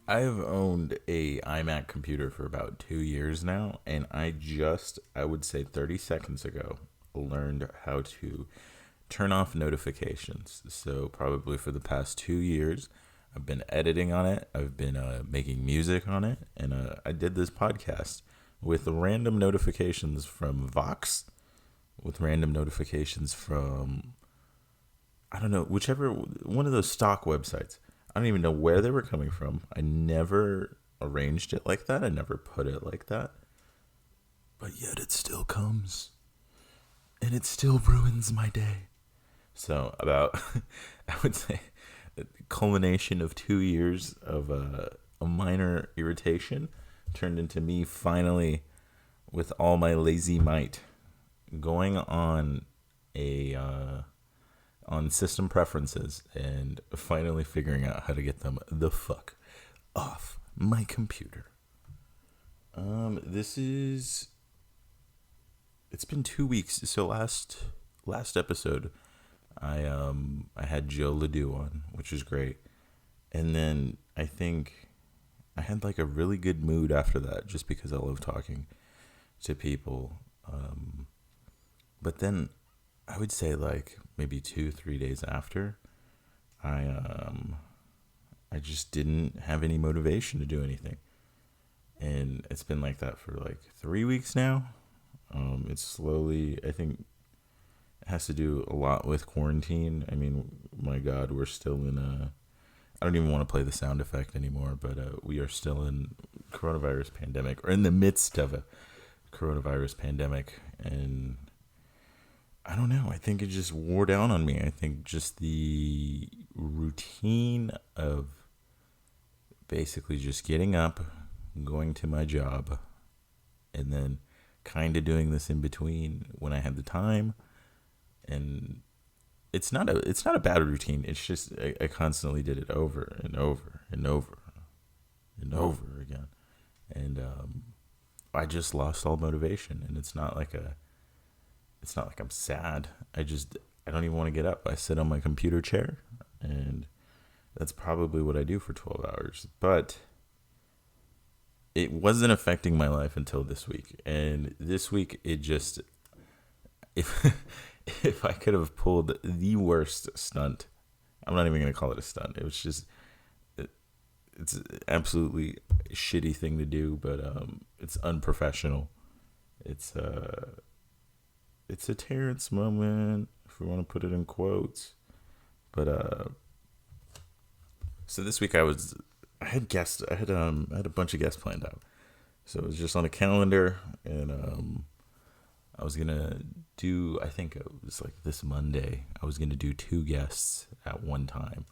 I've owned a iMac computer for about 2 years now, and I would say 30 seconds ago, learned how to turn off notifications. So, probably for the past 2 years, I've been editing on it, I've been making music on it, and I did this podcast with random notifications from Vox, with random notifications from, I don't know, whichever one of those stock websites. I don't even know where they were coming from. I never arranged it like that. I never put it like that. But yet it still comes. And it still ruins my day. So, about, I would say, the culmination of 2 years of a minor irritation turned into me finally, with all my lazy might, going on system preferences and finally figuring out how to get them the fuck off my computer. It's been 2 weeks. So last episode, I had Joe Ledoux on, which was great, and then I think I had like a really good mood after that, just because I love talking to people. But then I would say like maybe 2-3 days after, I just didn't have any motivation to do anything, and it's been like that for like 3 weeks now. It's slowly, I think, it has to do a lot with quarantine. I mean, my God, we're still in a. I don't even want to play the sound effect anymore, but we are still in coronavirus pandemic, or in the midst of a coronavirus pandemic, and I don't know. I think it just wore down on me. I think just the routine of basically just getting up, going to my job, and then kind of doing this in between when I had the time. And it's not a bad routine. It's just I constantly did it over and over and over and over again, and I just lost all motivation. And it's not like I'm sad. I don't even want to get up. I sit on my computer chair, and that's probably what I do for 12 hours. But it wasn't affecting my life until this week. And this week, it just, if if I could have pulled the worst stunt, I'm not even going to call it a stunt. It was just, it's an absolutely shitty thing to do, but it's unprofessional. It's a Terrence moment, if we want to put it in quotes. But so this week I had guests. I had a bunch of guests planned out. So it was just on a calendar, and I was gonna do. I think it was like this Monday. I was gonna do 2 guests at one time,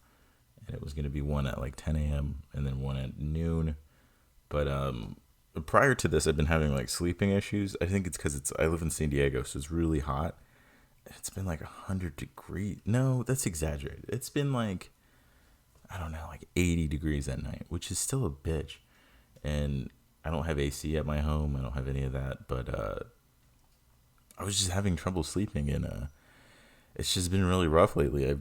and it was gonna be one at like 10 a.m. and then one at noon. But prior to this, I've been having like sleeping issues. I think it's because I live in San Diego, so it's really hot. It's been like 100 degrees. No, that's exaggerated. It's been like, I don't know, like 80 degrees at night, which is still a bitch. And I don't have AC at my home. I don't have any of that. But I was just having trouble sleeping, and it's just been really rough lately.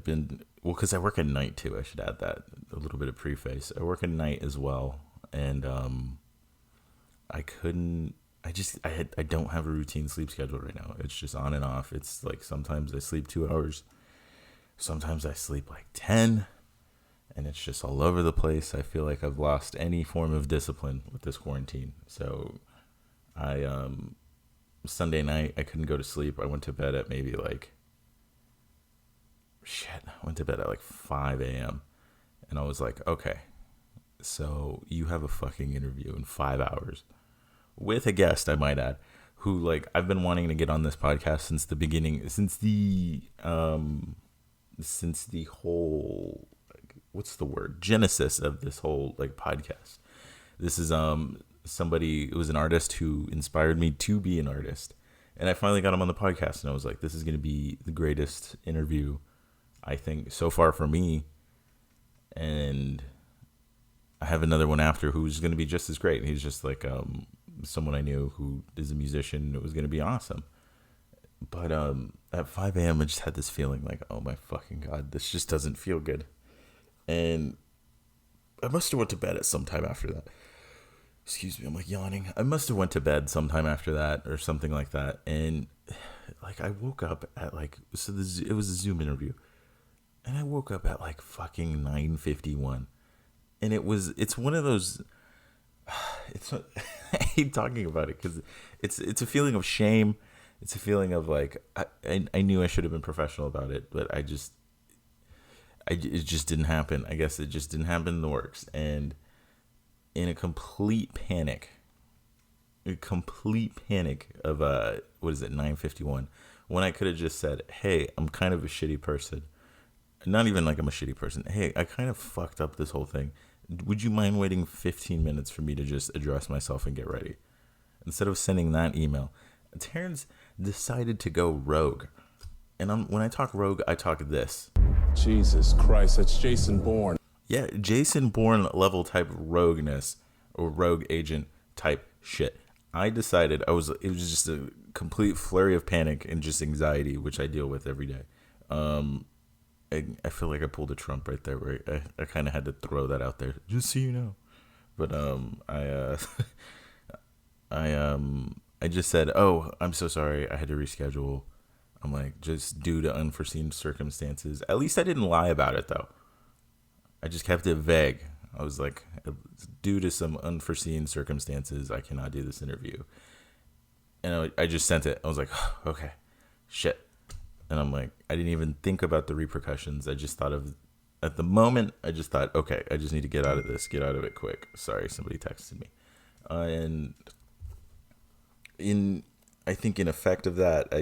Because I work at night too. I should add that, a little bit of preface. I work at night as well, and I don't have a routine sleep schedule right now. It's just on and off. It's like sometimes I sleep 2 hours, sometimes I sleep like 10, and it's just all over the place. I feel like I've lost any form of discipline with this quarantine. So Sunday night, I couldn't go to sleep. I went to bed at maybe like, I went to bed at like 5 a.m. And I was like, okay, so you have a fucking interview in 5 hours with a guest, I might add, who, like, I've been wanting to get on this podcast since the beginning, since the whole, like, what's the word, genesis of this whole like podcast. This is somebody, it was an artist who inspired me to be an artist, and I finally got him on the podcast, and I was like, this is going to be the greatest interview, I think, so far for me. And I have another one after who's going to be just as great. And he's just like someone I knew who is a musician. It was going to be awesome. But at 5 a.m., I just had this feeling like, oh my fucking God, this just doesn't feel good. And I must have went to bed at some time after that. Excuse me, I'm like yawning. I must have went to bed sometime after that or something like that. And like I woke up at like, so it was a Zoom interview. And I woke up at like fucking 9:51. And it's one of those, I hate talking about it because it's a feeling of shame. It's a feeling of like, I knew I should have been professional about it, but it just didn't happen. I guess it just didn't happen in the works. And in a complete panic of, 9:51, when I could have just said, hey, I'm kind of a shitty person. Not even like I'm a shitty person. Hey, I kind of fucked up this whole thing. Would you mind waiting 15 minutes for me to just address myself and get ready? Instead of sending that email, Terrence decided to go rogue. And when I talk rogue, I talk this. Jesus Christ, that's Jason Bourne. Yeah, Jason Bourne level type rogueness or rogue agent type shit. I decided it was just a complete flurry of panic and just anxiety, which I deal with every day. I feel like I pulled a Trump right there, where I kind of had to throw that out there, just so you know. But I just said, oh, I'm so sorry, I had to reschedule. I'm like, just due to unforeseen circumstances. At least I didn't lie about it, though. I just kept it vague. I was like, due to some unforeseen circumstances, I cannot do this interview. And I just sent it. I was like, oh, okay, shit. And I'm like, I didn't even think about the repercussions. I just thought at the moment, I just thought, okay, I just need to get out of this, get out of it quick. Sorry, somebody texted me. And I think in effect of that,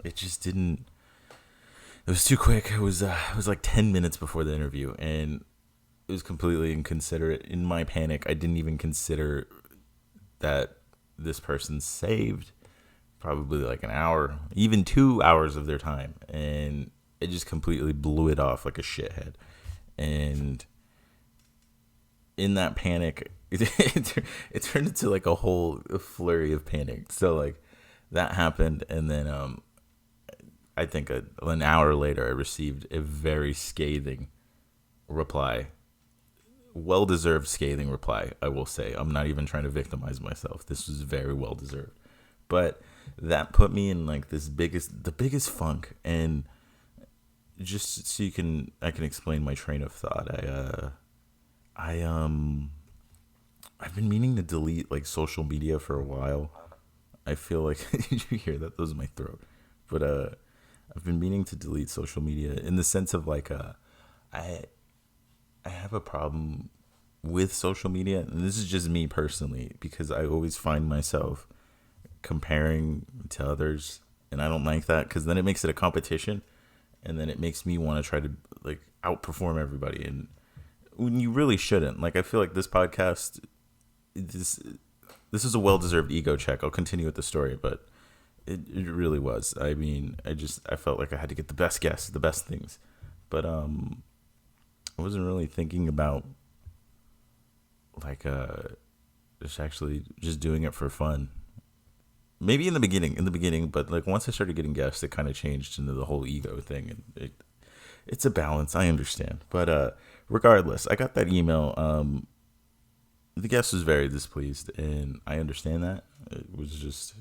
it just didn't, it was too quick. It was like 10 minutes before the interview, and it was completely inconsiderate. In my panic, I didn't even consider that this person saved probably like an hour, even 2 hours of their time, and it just completely blew it off like a shithead. And in that panic, it turned into like a whole flurry of panic. So like that happened, and then I think an hour later I received a very scathing reply. Well-deserved scathing reply, I will say. I'm not even trying to victimize myself. This was very well-deserved. But that put me in like the biggest funk. And just so I can explain my train of thought. I've been meaning to delete like social media for a while. I feel like, did you hear that? That was my throat. But I've been meaning to delete social media in the sense of like I have a problem with social media, and this is just me personally, because I always find myself comparing to others, and I don't like that, because then it makes it a competition, and then it makes me want to try to like outperform everybody, and when you really shouldn't. Like, I feel like this podcast, this is a well-deserved ego check. I'll continue with the story, but it really was. I mean, I felt like I had to get the best guests, the best things, but I wasn't really thinking about like just doing it for fun. Maybe in the beginning, but like once I started getting guests, it kind of changed into the whole ego thing, and it's a balance. I understand, but regardless, I got that email. The guest was very displeased, and I understand that. It was just,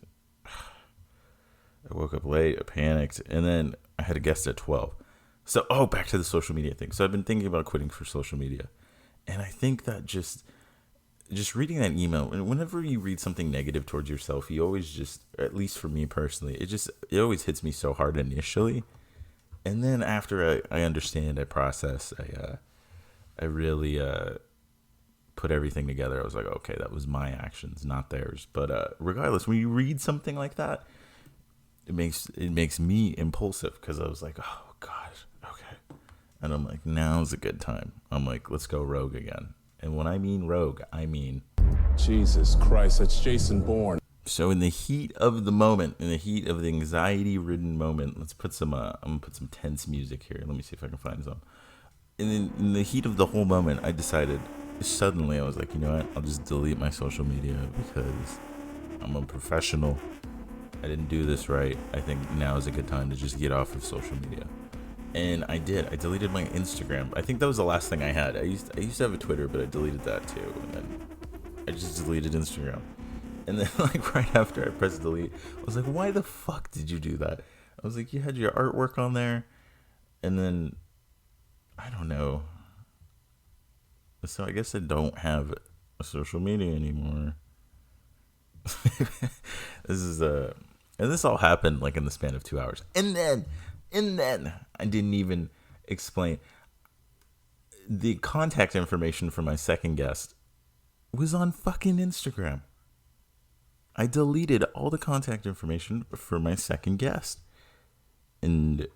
I woke up late, I panicked, and then I had a guest at 12. So, back to the social media thing. So I've been thinking about quitting for social media, and I think that just reading that email, and whenever you read something negative towards yourself, you always just, at least for me personally, it always hits me so hard initially, and then after I understand, I process, I really put everything together. I was like, okay, that was my actions, not theirs. But regardless, when you read something like that, it makes me impulsive, because I was like, oh gosh, okay. And I'm like, now's a good time. I'm like, let's go rogue again. And when I mean rogue, I mean Jesus Christ, that's Jason Bourne. So in the heat of the moment, in the heat of the anxiety-ridden moment, let's put some I'm gonna put some tense music here. Let me see if I can find some. In the heat of the whole moment, I decided, suddenly I was like, you know what? I'll just delete my social media, because I'm a professional. I didn't do this right. I think now is a good time to just get off of social media. And I did. I deleted my Instagram. I think that was the last thing I had. I used to have a Twitter, but I deleted that too. And then I just deleted Instagram. And then like right after I pressed delete, I was like, why the fuck did you do that? I was like, you had your artwork on there. And then I don't know. So I guess I don't have a social media anymore. And this all happened like in the span of 2 hours. And then I didn't even explain the contact information for my second guest was on fucking Instagram. I deleted all the contact information for my second guest. And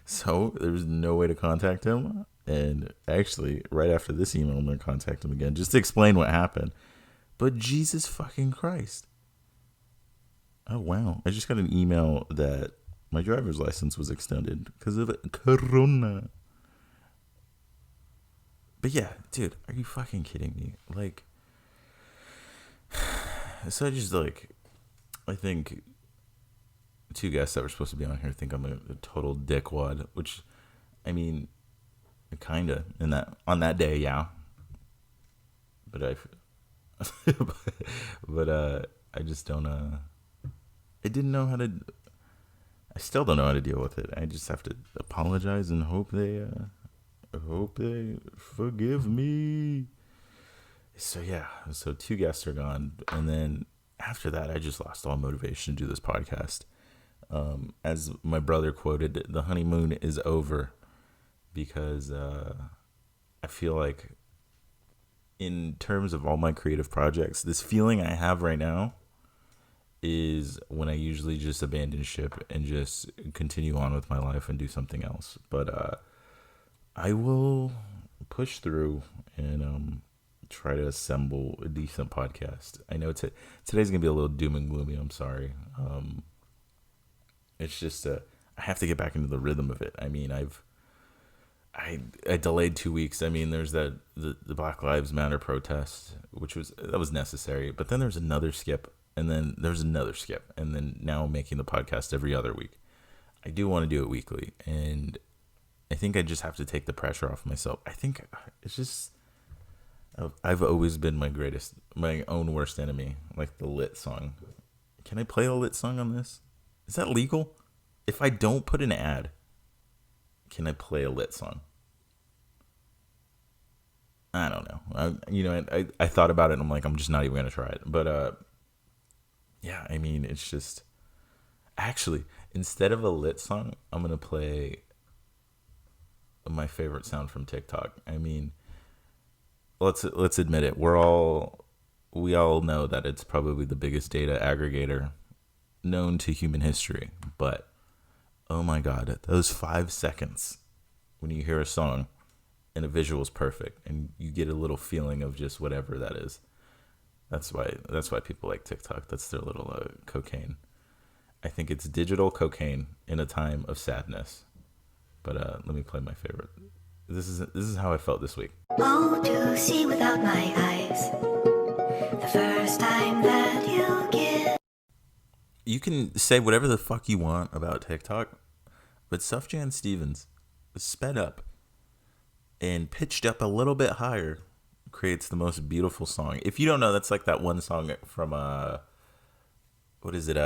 so there was no way to contact him. And actually, right after this email, I'm going to contact him again just to explain what happened. But Jesus fucking Christ. Oh, wow. I just got an email that my driver's license was extended because of Corona. But yeah, dude, are you fucking kidding me? like, so I think two guests that were supposed to be on here think I'm a total dickwad, which, I mean, kinda on that day, yeah. But I just don't, I didn't know how to, I still don't know how to deal with it. I just have to apologize and hope they forgive me. So yeah, so two guests are gone. And then after that, I just lost all motivation to do this podcast. As my brother quoted, the honeymoon is over, because I feel like in terms of all my creative projects, this feeling I have right now is when I usually just abandon ship and just continue on with my life and do something else. But I will push through and try to assemble a decent podcast. I know today's going to be a little doom and gloomy. I'm sorry. It's just I have to get back into the rhythm of it. I mean, I delayed 2 weeks. I mean, there's the Black Lives Matter protest, that was necessary. But then there's another skip, and then there's another skip, and then now I'm making the podcast every other week. I do want to do it weekly, and I think I just have to take the pressure off myself. I think it's just, I've always been my own worst enemy, like the lit song. Can I play a lit song on this? Is that legal? If I don't put an ad, can I play a lit song? I don't know. I thought about it and I'm like, I'm just not even going to try it. But yeah, I mean, it's just, actually, instead of a lit song, I'm going to play my favorite sound from TikTok. I mean, let's admit it. We all know that it's probably the biggest data aggregator known to human history. But oh my God, those 5 seconds when you hear a song and a visual is perfect and you get a little feeling of just whatever that is. That's why people like TikTok. That's their little cocaine. I think it's digital cocaine in a time of sadness. But let me play my favorite. This is how I felt this week. Oh, to see without my eyes, the first time that you give. You can say whatever the fuck you want about TikTok, but Sufjan Stevens sped up and pitched up a little bit higher creates the most beautiful song. If you don't know, that's like that one song from what is it?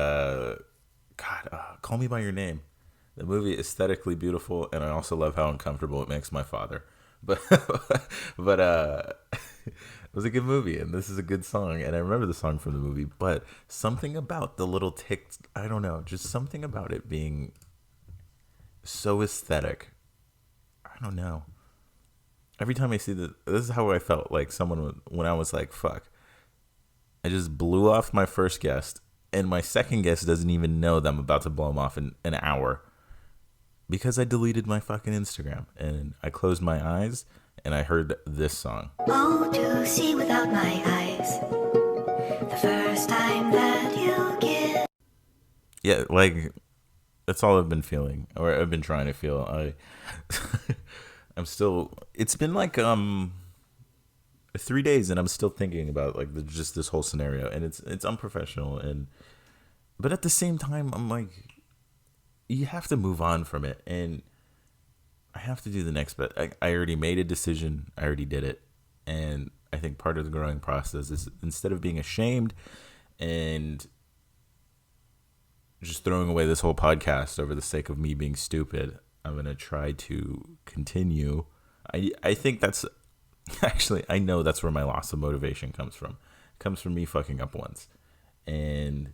Call Me by Your Name. The movie is aesthetically beautiful, and I also love how uncomfortable it makes my father. But it was a good movie, and this is a good song, and I remember the song from the movie. But something about the little I don't know, just something about it being so aesthetic. I don't know. Every time I see this is how I felt like someone when I was like, fuck. I just blew off my first guest, and my second guest doesn't even know that I'm about to blow him off in an hour. Because I deleted my fucking Instagram and I closed my eyes and I heard this song. Oh, to see without my eyes, the first time that you give. Yeah, like that's all I've been feeling, or I've been trying to feel. I'm still. It's been like 3 days, and I'm still thinking about like just this whole scenario, and it's unprofessional, but at the same time, I'm like, you have to move on from it, and I have to do the next bit. I already made a decision. I already did it. And I think part of the growing process is instead of being ashamed and just throwing away this whole podcast over the sake of me being stupid, I'm going to try to continue. I think that's actually, I know that's where my loss of motivation comes from. It comes from me fucking up once. And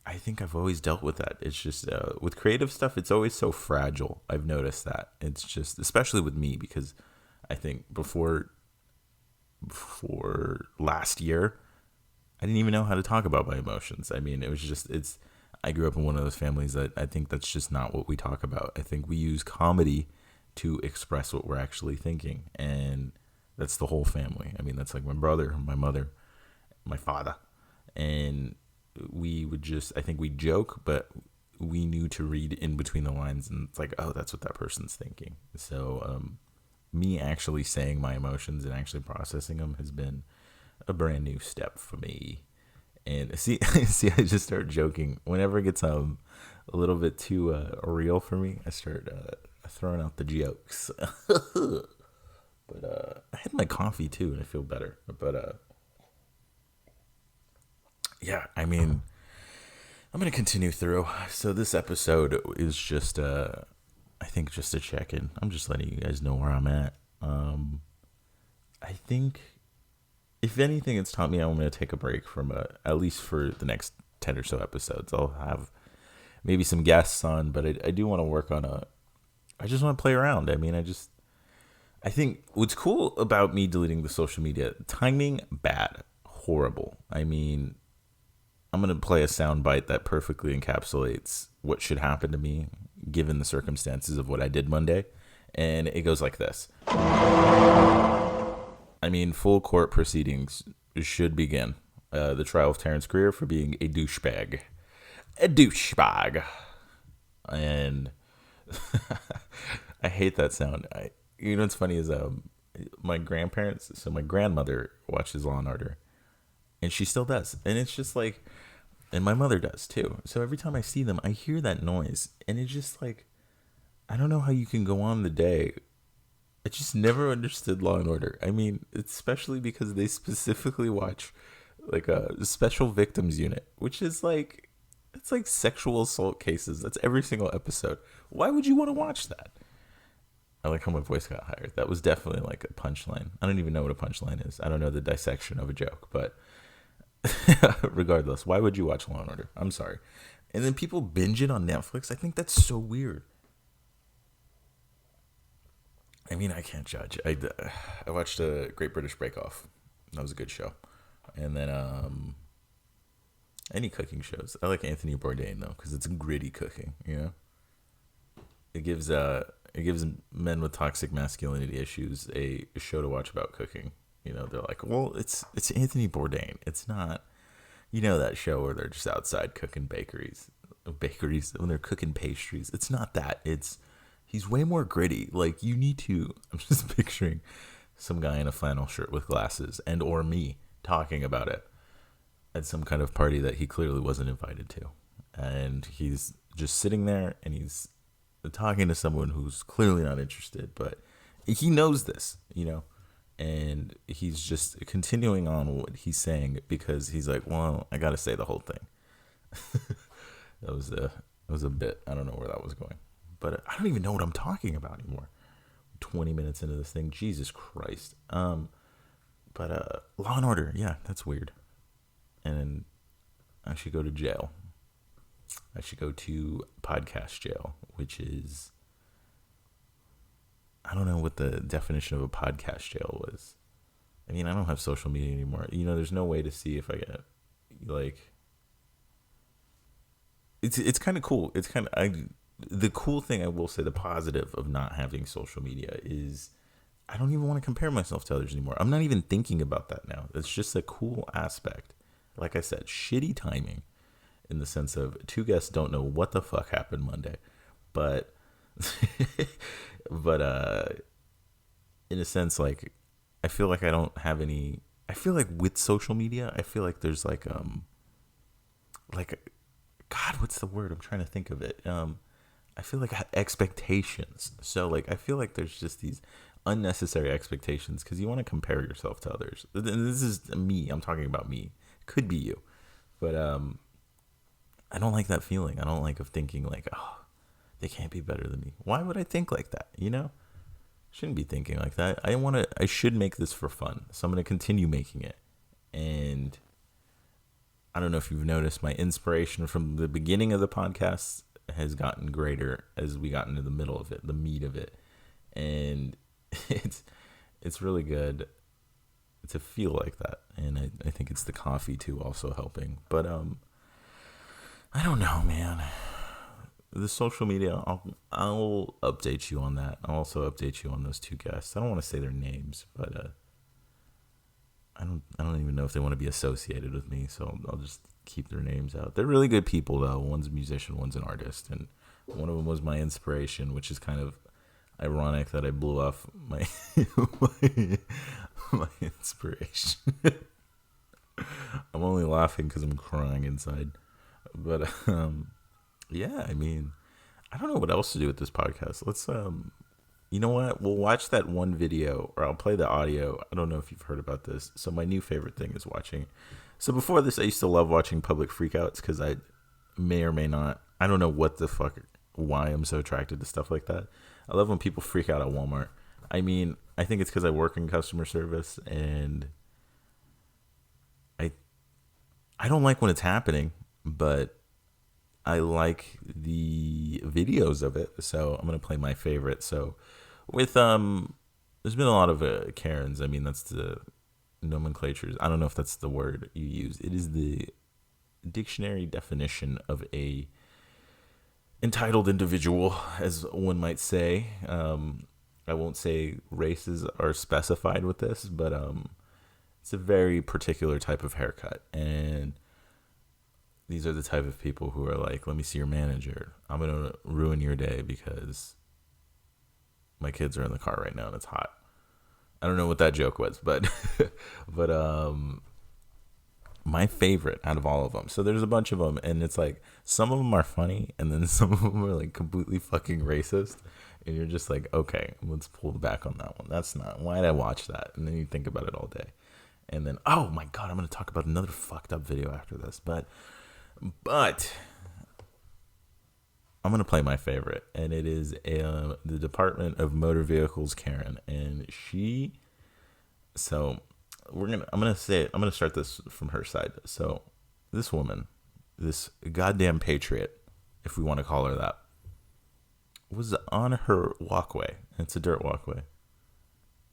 I think I've always dealt with that. It's just with creative stuff, it's always so fragile. I've noticed that. It's just, especially with me, because I think before last year, I didn't even know how to talk about my emotions. I mean, it was just, I grew up in one of those families that I think that's just not what we talk about. I think we use comedy to express what we're actually thinking. And that's the whole family. I mean, that's like my brother, my mother, my father. And we would just, I think we joke, but we knew to read in between the lines, and it's like, oh, that's what that person's thinking. So me actually saying my emotions and actually processing them has been a brand new step for me. And see, I just start joking whenever it gets a little bit too real for me. I start throwing out the jokes. But I had my coffee too, and I feel better. But yeah, I mean, I'm going to continue through. So this episode is just, I think, just a check-in. I'm just letting you guys know where I'm at. I think, if anything, it's taught me I'm going to take a break from, at least for the next 10 or so episodes. I'll have maybe some guests on, but I do want to work on I just want to play around. I mean, I think what's cool about me deleting the social media, timing, bad, horrible. I mean, I'm going to play a soundbite that perfectly encapsulates what should happen to me given the circumstances of what I did Monday. And it goes like this. I mean, full court proceedings should begin. The trial of Terrence Greer for being a douchebag. A douchebag. And I hate that sound. You know what's funny is my grandparents, so my grandmother watches Law and Order. And she still does. And it's just like, and my mother does too. So every time I see them, I hear that noise. And it's just like, I don't know how you can go on the day. I just never understood Law and Order. I mean, especially because they specifically watch like a special victims unit, which is like, it's like sexual assault cases. That's every single episode. Why would you want to watch that? I like how my voice got higher. That was definitely like a punchline. I don't even know what a punchline is. I don't know the dissection of a joke, but regardless, why would you watch Law and Order? I'm sorry. And then people binge it on Netflix. I think that's so weird. I mean, I can't judge. I watched a Great British Bake Off. That was a good show. And then any cooking shows. I like Anthony Bourdain though, because it's gritty cooking. You know, it gives men with toxic masculinity issues a show to watch about cooking. You know, they're like, well, it's Anthony Bourdain. It's not, you know, that show where they're just outside cooking bakeries when they're cooking pastries. It's not that. He's way more gritty. Like, you need to, I'm just picturing some guy in a flannel shirt with glasses or me talking about it at some kind of party that he clearly wasn't invited to. And he's just sitting there and he's talking to someone who's clearly not interested, but he knows this, you know, and he's just continuing on what he's saying because he's like, well, I got to say the whole thing. That was a bit. I don't know where that was going. But I don't even know what I'm talking about anymore. 20 minutes into this thing. Jesus Christ. But Law and Order. Yeah, that's weird. And I should go to jail. I should go to podcast jail, which is, I don't know what the definition of a podcast jail was. I mean, I don't have social media anymore. You know, there's no way to see if I get, like, it's kind of cool. It's kind of, the cool thing, I will say, the positive of not having social media is I don't even want to compare myself to others anymore. I'm not even thinking about that now. It's just a cool aspect. Like I said, shitty timing in the sense of two guests don't know what the fuck happened Monday. But, in a sense, like, I feel like I don't have any, I feel like with social media, I feel like there's like, God, what's the word? I'm trying to think of it. I feel like I have expectations. So like I feel like there's just these unnecessary expectations because you want to compare yourself to others. And this is me. I'm talking about me. Could be you, but I don't like that feeling. I don't like of thinking like, oh, they can't be better than me. Why would I think like that? You know, shouldn't be thinking like that. I should make this for fun. So I'm going to continue making it. And I don't know if you've noticed, my inspiration from the beginning of the podcast has gotten greater as we got into the middle of it, the meat of it. And it's really good to feel like that. And I think it's the coffee too also helping. But I don't know, man. The social media, I'll update you on that. I'll also update you on those two guests. I don't want to say their names, but I don't even know if they want to be associated with me, so I'll just keep their names out. They're really good people, though. One's a musician, one's an artist, and one of them was my inspiration, which is kind of ironic that I blew off my my inspiration. I'm only laughing because I'm crying inside, but yeah, I mean, I don't know what else to do with this podcast. Let's you know what? We'll watch that one video, or I'll play the audio. I don't know if you've heard about this. So my new favorite thing is watching. So before this, I used to love watching public freakouts because I may or may not. I don't know what the fuck, why I'm so attracted to stuff like that. I love when people freak out at Walmart. I mean, I think it's because I work in customer service, and I don't like when it's happening, but I like the videos of it, so I'm gonna play my favorite. So, with there's been a lot of cairns. I mean, that's the nomenclatures. I don't know if that's the word you use. It is the dictionary definition of a entitled individual, as one might say. I won't say races are specified with this, but it's a very particular type of haircut, and these are the type of people who are like, let me see your manager. I'm going to ruin your day because my kids are in the car right now and it's hot. I don't know what that joke was, but my favorite out of all of them. So there's a bunch of them, and it's like some of them are funny, and then some of them are like completely fucking racist. And you're just like, okay, let's pull back on that one. That's not, why did I watch that? And then you think about it all day. And then, oh my God, I'm going to talk about another fucked up video after this. But I'm going to play my favorite, and it is the Department of Motor Vehicles Karen, and I'm going to start this from her side. So this woman, this goddamn patriot, if we want to call her that, was on her walkway. It's a dirt walkway.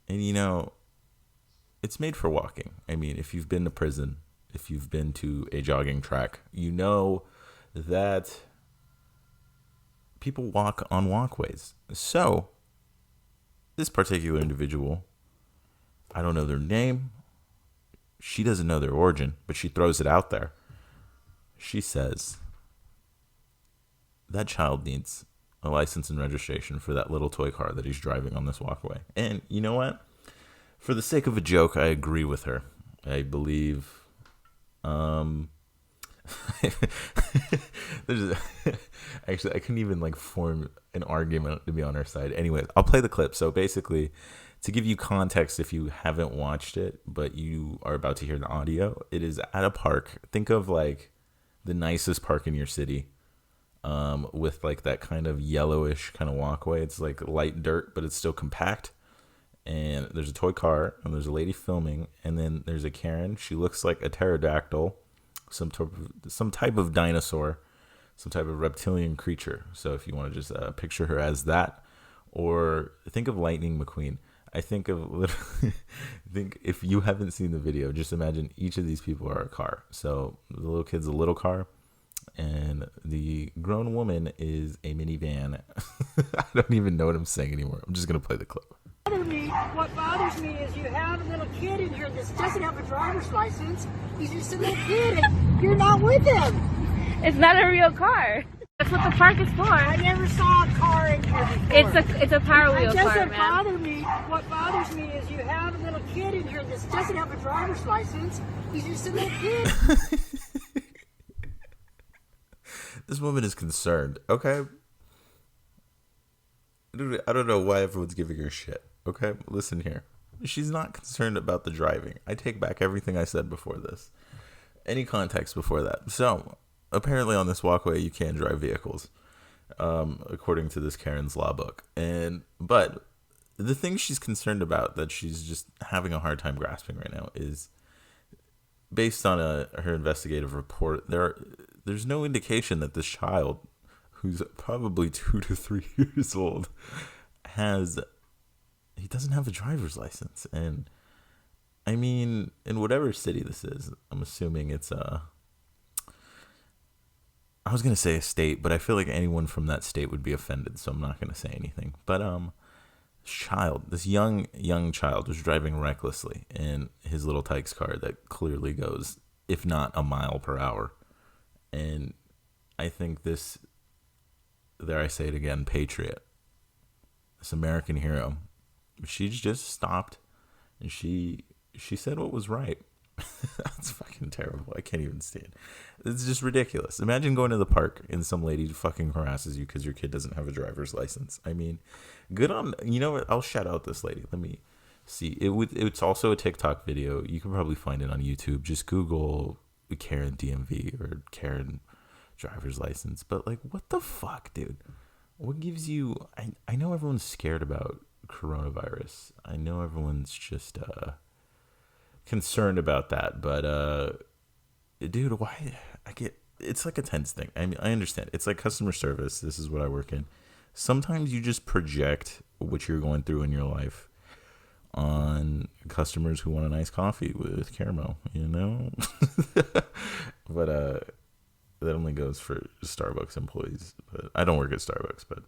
And you know, it's made for walking. I mean, if you've been to prison, if you've been to a jogging track, you know that people walk on walkways. So, this particular individual, I don't know their name. She doesn't know their origin, but she throws it out there. She says, that child needs a license and registration for that little toy car that he's driving on this walkway. And you know what? For the sake of a joke, I agree with her. I believe actually, I couldn't even like form an argument to be on her side. Anyways, I'll play the clip. So basically, to give you context, if you haven't watched it, but you are about to hear the audio, it is at a park. Think of like the nicest park in your city, with like that kind of yellowish kind of walkway. It's like light dirt, but it's still compact. And there's a toy car, and there's a lady filming, and then there's a Karen. She looks like a pterodactyl, some type of dinosaur, some type of reptilian creature. So if you want to just picture her as that, or think of Lightning McQueen. I think if you haven't seen the video, just imagine each of these people are a car. So the little kid's a little car, and the grown woman is a minivan. I don't even know what I'm saying anymore. I'm just gonna play the clip. What bothers me is you have a little kid in here that doesn't have a driver's license. He's just a little kid, and you're not with him. It's not a real car. That's what the park is for. I never saw a car in here before. It's a Power Wheel it car, doesn't man. bother me. What bothers me is you have a little kid in here that doesn't have a driver's license. He's just a little kid. This woman is concerned. Okay. Dude, I don't know why everyone's giving her shit. Okay, listen here. She's not concerned about the driving. I take back everything I said before this. Any context before that. So, apparently on this walkway, you can drive vehicles, according to this Karen's law book. But the thing she's concerned about that she's just having a hard time grasping right now is, based on her investigative report, there's no indication that this child, who's probably 2 to 3 years old, he doesn't have a driver's license. And I mean, in whatever city this is, I'm assuming it's I was going to say a state, but I feel like anyone from that state would be offended, so I'm not going to say anything. But this young child was driving recklessly in his little Tykes car that clearly goes, if not a mile per hour. And I think this, there I say it again, patriot, this American hero, she just stopped and she said what was right. That's fucking terrible. I can't even stand it. It's just ridiculous. Imagine going to the park and some lady fucking harasses you because your kid doesn't have a driver's license. I mean, good on, you know what? I'll shout out this lady. Let me see. It's also a TikTok video. You can probably find it on YouTube. Just Google Karen DMV or Karen driver's license. But like, what the fuck, dude? What gives you, I know everyone's scared about coronavirus. I know everyone's just concerned about that, but dude, why? It's like a tense thing. I mean, I understand. It's like customer service. This is what I work in. Sometimes you just project what you're going through in your life on customers who want a nice coffee with caramel, you know? But that only goes for Starbucks employees. But I don't work at Starbucks, but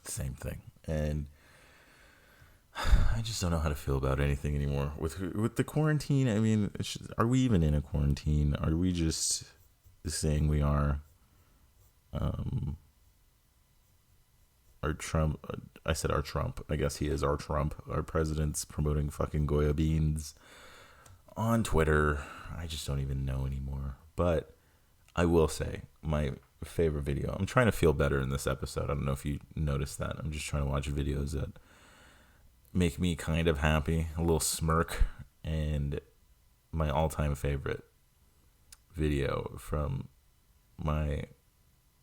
same thing. And I just don't know how to feel about anything anymore with the quarantine. I mean, are we even in a quarantine? Are we just saying we are? Our Trump, I said our Trump. I guess he is our Trump. Our president's promoting fucking Goya beans on Twitter. I just don't even know anymore. But I will say my favorite video. I'm trying to feel better in this episode. I don't know if you noticed that. I'm just trying to watch videos that make me kind of happy, a little smirk. And my all-time favorite video from my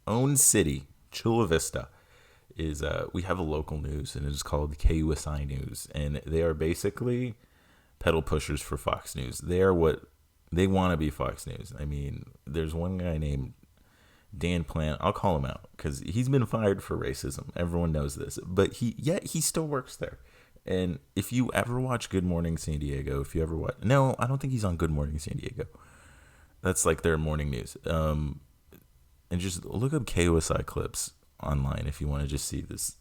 own city, Chula Vista, is we have a local news, and it is called KUSI News, and they are basically pedal pushers for Fox News. They are what they want to be, Fox News. I mean, there's one guy named Dan Plant. I'll call him out because he's been fired for racism. Everyone knows this, but he still works there. And if you ever watch Good Morning San Diego, no, I don't think he's on Good Morning San Diego. That's like their morning news. And just look up KUSI clips online if you want to just see this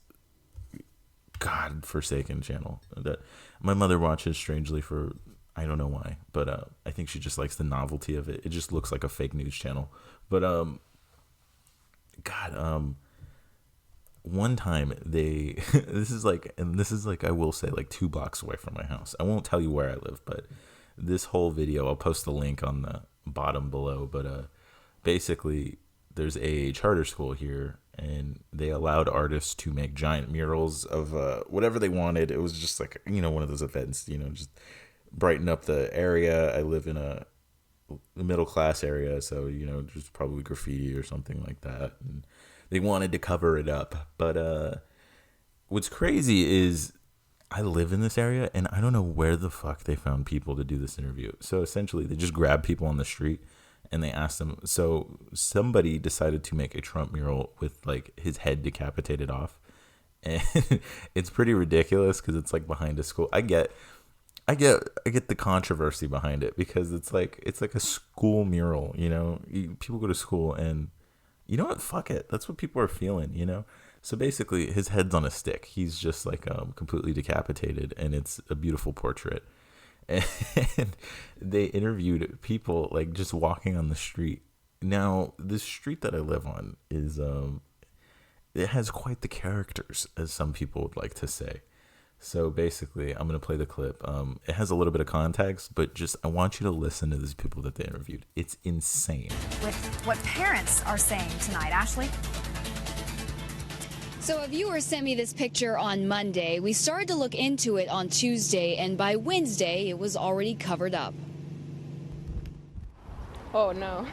godforsaken channel that my mother watches strangely for, I don't know why, but I think she just likes the novelty of it. It just looks like a fake news channel. But one time this is like I will say like 2 blocks away from my house. I won't tell you where I live, but this whole video, I'll post the link on the bottom below. But basically, there's a charter school here, and they allowed artists to make giant murals of whatever they wanted. It was just like, one of those events, just brighten up the area. I live in a middle class area, so there's probably graffiti or something like that, and they wanted to cover it up. But what's crazy is I live in this area, and I don't know where the fuck they found people to do this interview. So essentially, they just grabbed people on the street and they asked them. So somebody decided to make a Trump mural with like his head decapitated off, and it's pretty ridiculous because it's like behind a school. I get the controversy behind it because it's like a school mural. People go to school, and you know what? Fuck it. That's what people are feeling. So basically, his head's on a stick. He's just like completely decapitated, and it's a beautiful portrait. And they interviewed people like just walking on the street. Now, this street that I live on is it has quite the characters, as some people would like to say. So basically, I'm going to play the clip. It has a little bit of context, but I want you to listen to these people that they interviewed. It's insane. With what parents are saying tonight, Ashley? So a viewer sent me this picture on Monday. We started to look into it on Tuesday, and by Wednesday, it was already covered up. Oh no.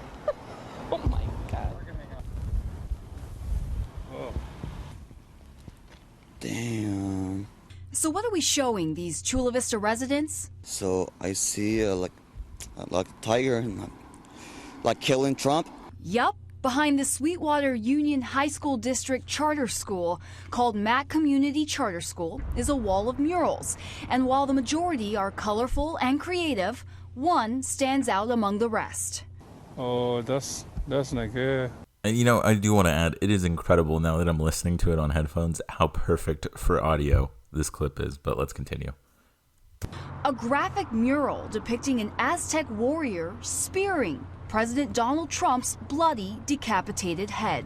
Oh my God. Oh. Damn. So what are we showing these Chula Vista residents? So I see like a tiger, like killing Trump. Yup. Behind the Sweetwater Union High School District Charter School, called Mac Community Charter School, is a wall of murals. And while the majority are colorful and creative, one stands out among the rest. Oh, that's not good. And you know, I do want to add, it is incredible now that I'm listening to it on headphones, how perfect for audio this clip is. But let's continue. A graphic mural depicting an Aztec warrior spearing President Donald Trump's bloody, decapitated head.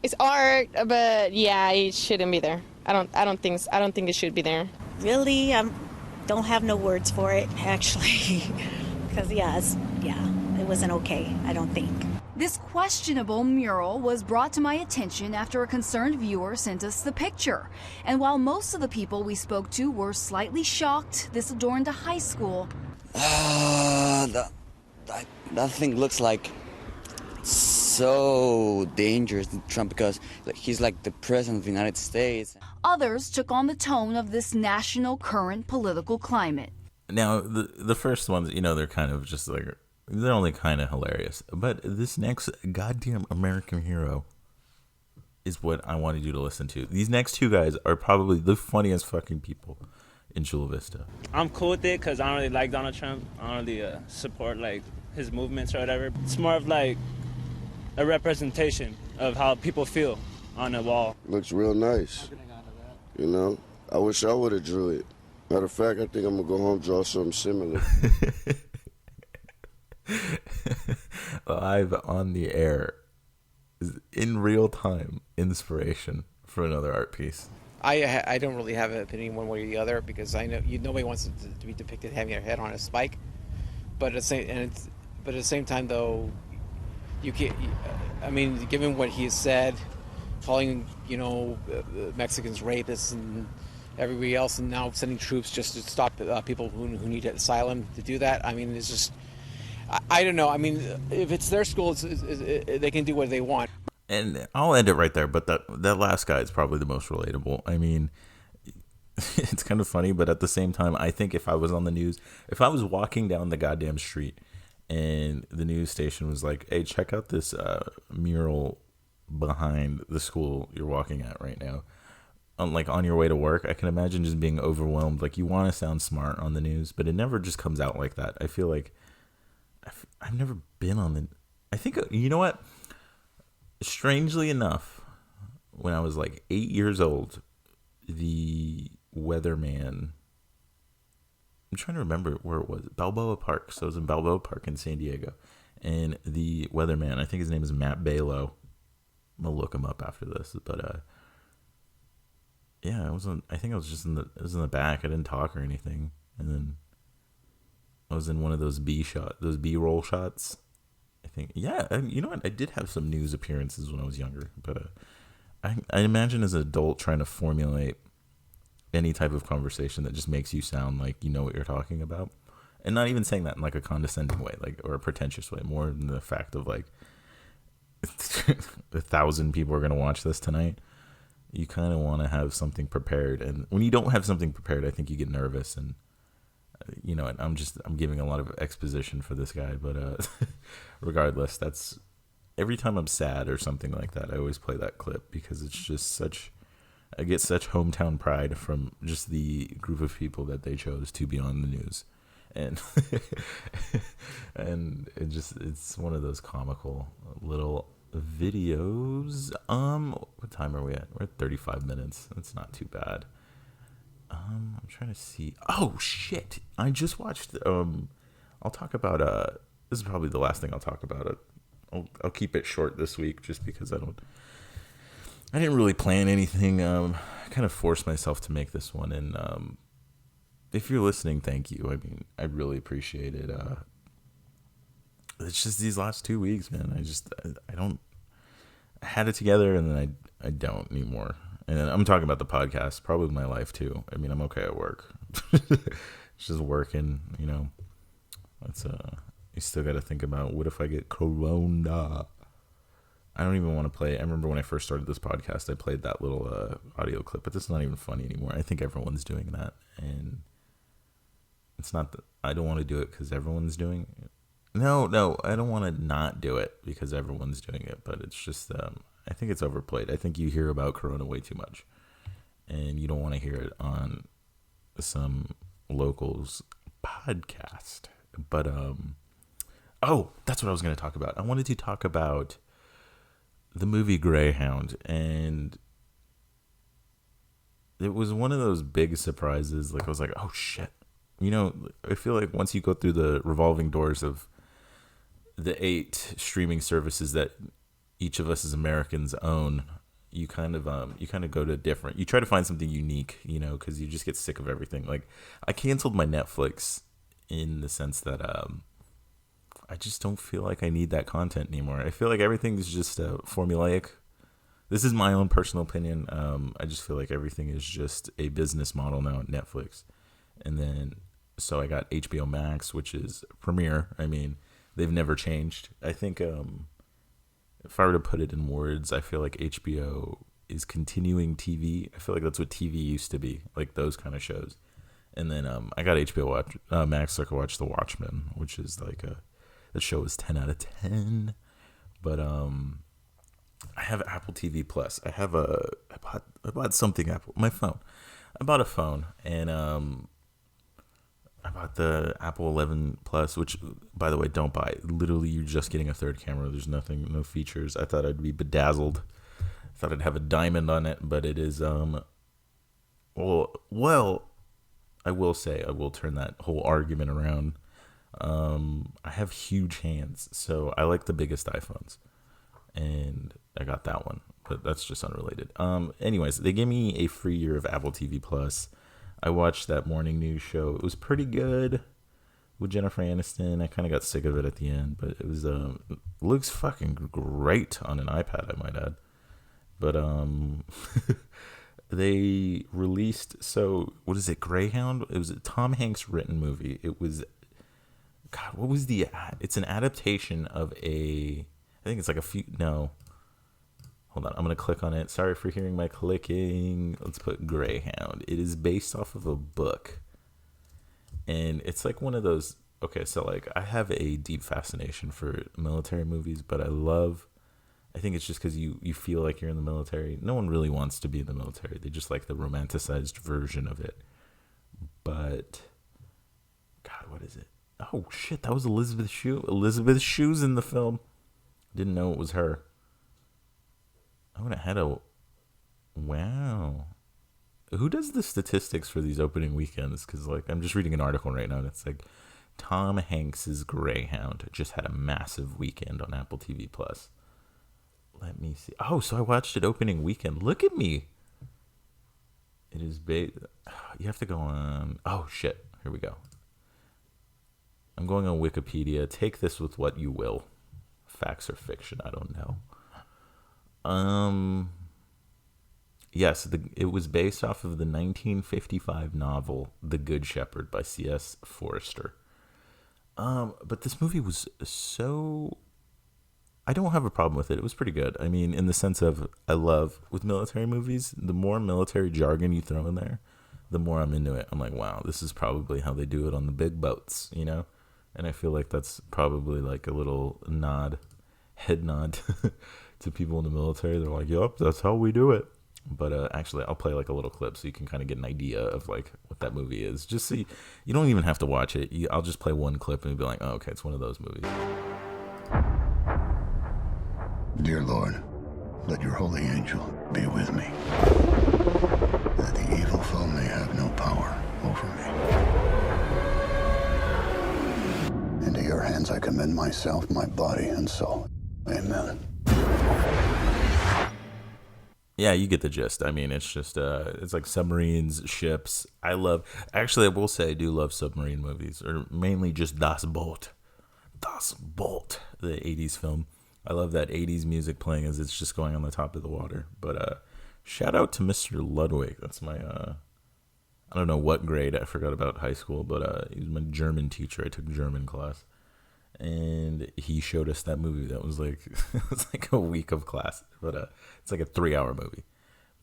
It's art, but yeah, it shouldn't be there. I don't think it should be there. Really, don't have no words for it, actually, because it wasn't okay, I don't think. This questionable mural was brought to my attention after a concerned viewer sent us the picture. And while most of the people we spoke to were slightly shocked this adorned a high school, That thing looks like so dangerous to Trump because he's like the president of the United States. others took on the tone of this national current political climate. Now, the first ones, you know, they're kind of just like, they're only kind of hilarious. But this next goddamn American hero is what I wanted you to listen to. These next two guys are probably the funniest fucking people in Chula Vista. I'm cool with it because I don't really like Donald Trump. I don't really support like his movements or whatever. It's more of like a representation of how people feel on a wall. Looks real nice. You know, I wish I would have drew it. Matter of fact, I think I'm gonna go home and draw something similar. Live on the air, in real time, inspiration for another art piece. I don't really have an opinion one way or the other because I know nobody wants it to be depicted having their head on a spike, but at the same time though, you can't. I mean, given what he has said, calling Mexicans rapists and everybody else, and now sending troops just to stop people who need asylum to do that. I mean, it's just I don't know. I mean, if it's their school, they can do what they want. And I'll end it right there, but that last guy is probably the most relatable. I mean, it's kind of funny, but at the same time, I think if I was on the news, if I was walking down the goddamn street and the news station was like, hey, check out this mural behind the school you're walking at right now, like on your way to work, I can imagine just being overwhelmed. Like, you want to sound smart on the news, but it never just comes out like that. I feel like I've never been on the, I think, you know what? Strangely enough, when I was like 8 years old, the Weatherman, I'm trying to remember where it was, Balboa Park. So it was in Balboa Park in San Diego. And the Weatherman, I think his name is Matt Balow. I'm going to look him up after this. But yeah, I think I was just in the back. I didn't talk or anything. And then I was in one of those those B-roll shots. I think, yeah, you know what? I did have some news appearances when I was younger, but I imagine as an adult trying to formulate any type of conversation that just makes you sound like you know what you're talking about, and not even saying that in like a condescending way, like, or a pretentious way, more than the fact of like 1,000 people are gonna watch this tonight. You kind of want to have something prepared, and when you don't have something prepared, I think you get nervous and. You know, I'm giving a lot of exposition for this guy, but regardless, that's every time I'm sad or something like that, I always play that clip because it's just I get such hometown pride from just the group of people that they chose to be on the news, and and it's one of those comical little videos. What time are we at? We're at 35 minutes. That's not too bad. I'm trying to see. Oh shit! I just watched. I'll talk about. This is probably the last thing I'll talk about. I'll keep it short this week, just because I didn't really plan anything. I kind of forced myself to make this one, and if you're listening, thank you. I mean, I really appreciate it. It's just these last 2 weeks, man. I had it together, and then I don't anymore. And I'm talking about the podcast, probably my life too. I mean, I'm okay at work. It's just working, you know. It's you still got to think about, what if I get corona? I don't even want to play. I remember when I first started this podcast, I played that little audio clip, but this is not even funny anymore. I think everyone's doing that, and it's not that I don't want to do it because everyone's doing it. No, I don't want to not do it because everyone's doing it, but it's just I think it's overplayed. I think you hear about corona way too much, and you don't want to hear it on some locals podcast. But that's what I was going to talk about. I wanted to talk about the movie Greyhound, and it was one of those big surprises. Like, I was like, oh shit. You know, I feel like once you go through the revolving doors of the 8 streaming services that each of us as Americans own, you kind of go to different. You try to find something unique, you know, because you just get sick of everything. Like, I canceled my Netflix in the sense that I just don't feel like I need that content anymore. I feel like everything is just formulaic. This is my own personal opinion. I just feel like everything is just a business model now at Netflix. And then, so I got HBO Max, which is Premiere. I mean, they've never changed. I think if I were to put it in words, I feel like HBO is continuing TV. I feel like that's what TV used to be, like those kind of shows. And then I got HBO Max so I could watch The Watchmen, which is like the show is 10 out of 10. But I have Apple TV Plus. I bought something my phone. I bought a phone, and I bought the Apple 11 Plus, which, by the way, don't buy. Literally, you're just getting a third camera. There's nothing, no features. I thought I'd be bedazzled. I thought I'd have a diamond on it, but it is well, I will say, I will turn that whole argument around. I have huge hands, so I like the biggest iPhones, and I got that one, but that's just unrelated. Anyways, they gave me a free year of Apple TV Plus. I watched that morning news show. It was pretty good with Jennifer Aniston. I kind of got sick of it at the end, but it was it looks fucking great on an iPad, I might add. But they released, so what is it, Greyhound? It was a Tom Hanks written movie. It was, God, what was it's an adaptation of I think it's like hold on, I'm going to click on it. Sorry for hearing my clicking. Let's put Greyhound. It is based off of a book. And it's like one of those, okay, so like I have a deep fascination for military movies, but I think it's just because you feel like you're in the military. No one really wants to be in the military. They just like the romanticized version of it. But, God, what is it? Oh, shit, that was Elizabeth Shue. Elizabeth Shue's in the film. Didn't know it was her. I would have had wow. Who does the statistics for these opening weekends? Because, like, I'm just reading an article right now, and it's like, Tom Hanks's Greyhound just had a massive weekend on Apple TV Plus. Let me see. Oh, so I watched it opening weekend. Look at me. It is big. You have to go on. Oh, shit. Here we go. I'm going on Wikipedia. Take this with what you will. Facts or fiction, I don't know. Yes, it was based off of the 1955 novel The Good Shepherd by C.S. Forester. But this movie was so... I don't have a problem with it. It was pretty good. I mean, in the sense of, I love, with military movies, the more military jargon you throw in there, the more I'm into it. I'm like, wow, this is probably how they do it on the big boats, you know? And I feel like that's probably like a little head nod to people in the military. They're like, yup, that's how we do it. But actually, I'll play like a little clip so you can kind of get an idea of like what that movie is. Just see, you don't even have to watch it. I'll just play one clip and be like, oh, okay, it's one of those movies. Dear Lord, let your holy angel be with me, that the evil foe may have no power over me. Into your hands I commend myself, my body, and soul. Amen. Yeah, you get the gist. I mean, it's just, it's like submarines, ships. Actually, I will say I do love submarine movies, or mainly just Das Boot. Das Boot, the 80s film. I love that 80s music playing as it's just going on the top of the water. But shout out to Mr. Ludwig. That's my, I don't know what grade. I forgot about high school, but he was my German teacher. I took German class. And he showed us that movie. That was like, it was like a week of class. But it's like a 3-hour movie.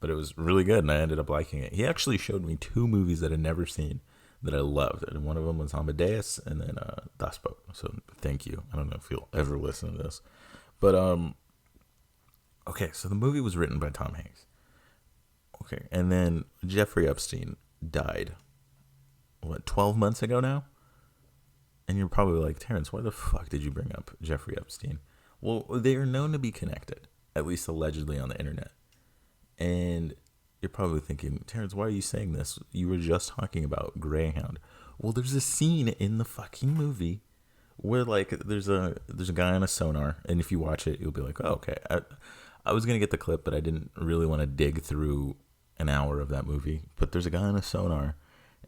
But it was really good, and I ended up liking it. He actually showed me 2 movies that I'd never seen that I loved. And one of them was Amadeus, and then Das Boot. So thank you. I don't know if you'll ever listen to this. But, okay, so the movie was written by Tom Hanks. Okay, and then Jeffrey Epstein died, 12 months ago now? And you're probably like, Terrence, why the fuck did you bring up Jeffrey Epstein? Well, they are known to be connected, at least allegedly on the internet. And you're probably thinking, Terrence, why are you saying this? You were just talking about Greyhound. Well, there's a scene in the fucking movie where, like, there's a guy on a sonar, and if you watch it, you'll be like, oh, okay. I was going to get the clip, but I didn't really want to dig through an hour of that movie. But there's a guy on a sonar,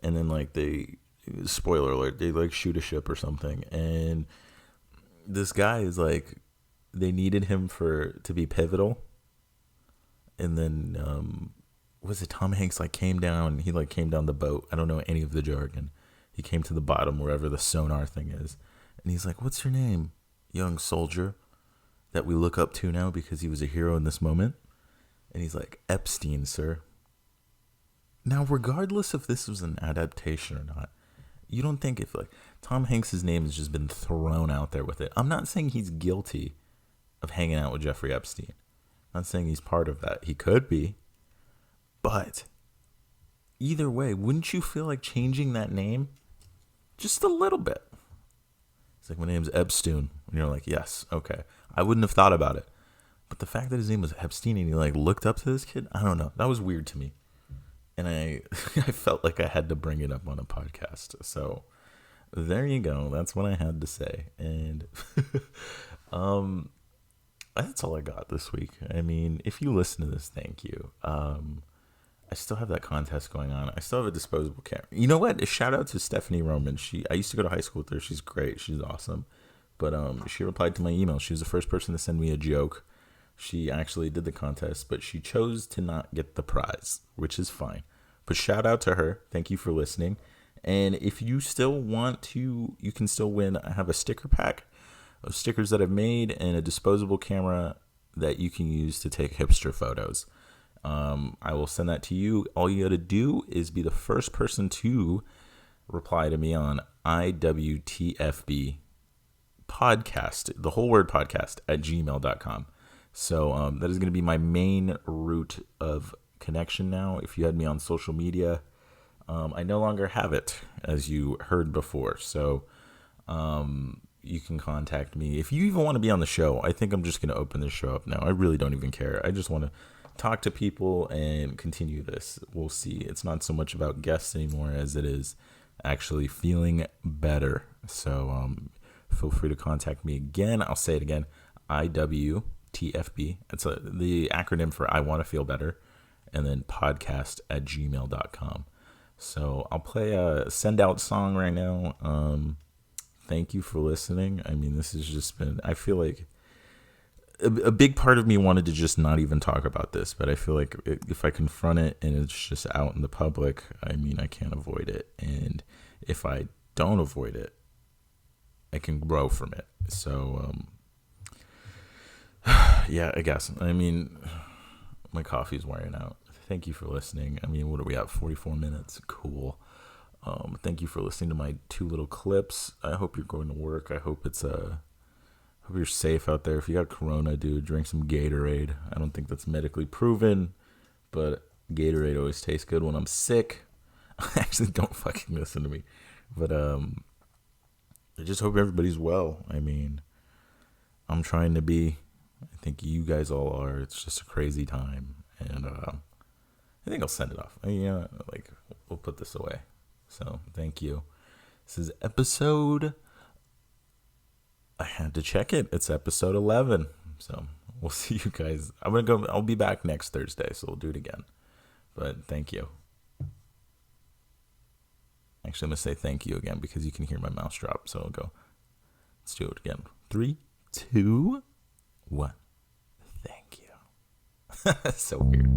and then, like, spoiler alert, they, like, shoot a ship or something, and this guy is, like, they needed him to be pivotal. And then, was it Tom Hanks, like, came down the boat. I don't know any of the jargon. He came to the bottom, wherever the sonar thing is. And he's like, what's your name, young soldier, that we look up to now because he was a hero in this moment? And he's like, Epstein, sir. Now, regardless if this was an adaptation or not, you don't think if, like, Tom Hanks' name has just been thrown out there with it. I'm not saying he's guilty of hanging out with Jeffrey Epstein. Not saying he's part of that. He could be. But either way, wouldn't you feel like changing that name just a little bit? It's like, my name's Epstein. And you're like, yes, okay. I wouldn't have thought about it. But the fact that his name was Epstein and he, like, looked up to this kid, I don't know. That was weird to me. And I felt like I had to bring it up on a podcast. So there you go. That's what I had to say. And that's all I got this week. I mean, if you listen to this, thank you. I still have that contest going on. I still have a disposable camera. You know what? A shout out to Stephanie Roman. I used to go to high school with her. She's great. She's awesome. But she replied to my email. She was the first person to send me a joke. She actually did the contest, but she chose to not get the prize, which is fine. But shout out to her. Thank you for listening. And if you still want to, you can still win. I have a sticker pack of stickers that I've made and a disposable camera that you can use to take hipster photos. I will send that to you. All you got to do is be the first person to reply to me on IWTFB podcast, the whole word podcast, at gmail.com. So that is going to be my main route of connection now. If you had me on social media, I no longer have it, as you heard before. So you can contact me. If you even want to be on the show, I think I'm just going to open this show up now. I really don't even care. I just want to talk to people and continue this. We'll see. It's not so much about guests anymore as it is actually feeling better. So feel free to contact me again. I'll say it again. IWTFB. It's the acronym for I Want to Feel Better. And then podcast at gmail.com. So I'll play a send out song right now. Thank you for listening. I mean, this has just been, I feel like a big part of me wanted to just not even talk about this, but I feel like if I confront it and it's just out in the public, I mean, I can't avoid it. And if I don't avoid it, I can grow from it. So, yeah, I guess. I mean, my coffee's wearing out. Thank you for listening. I mean, what are we at? 44 minutes. Cool. Thank you for listening to my 2 little clips. I hope you're going to work. I hope hope you're safe out there. If you got corona, dude, drink some Gatorade. I don't think that's medically proven, but Gatorade always tastes good when I'm sick. Actually, don't fucking listen to me. But I just hope everybody's well. I mean, I'm trying to be. I think you guys all are. It's just a crazy time. And I think I'll send it off. Yeah, like, we'll put this away. So, thank you. This is episode... I had to check it. It's episode 11. So, we'll see you guys. I'll be back next Thursday, so we'll do it again. But, thank you. Actually, I'm going to say thank you again because you can hear my mouse drop. So, I'll go. Let's do it again. 3, 2... What? Thank you. That's so weird.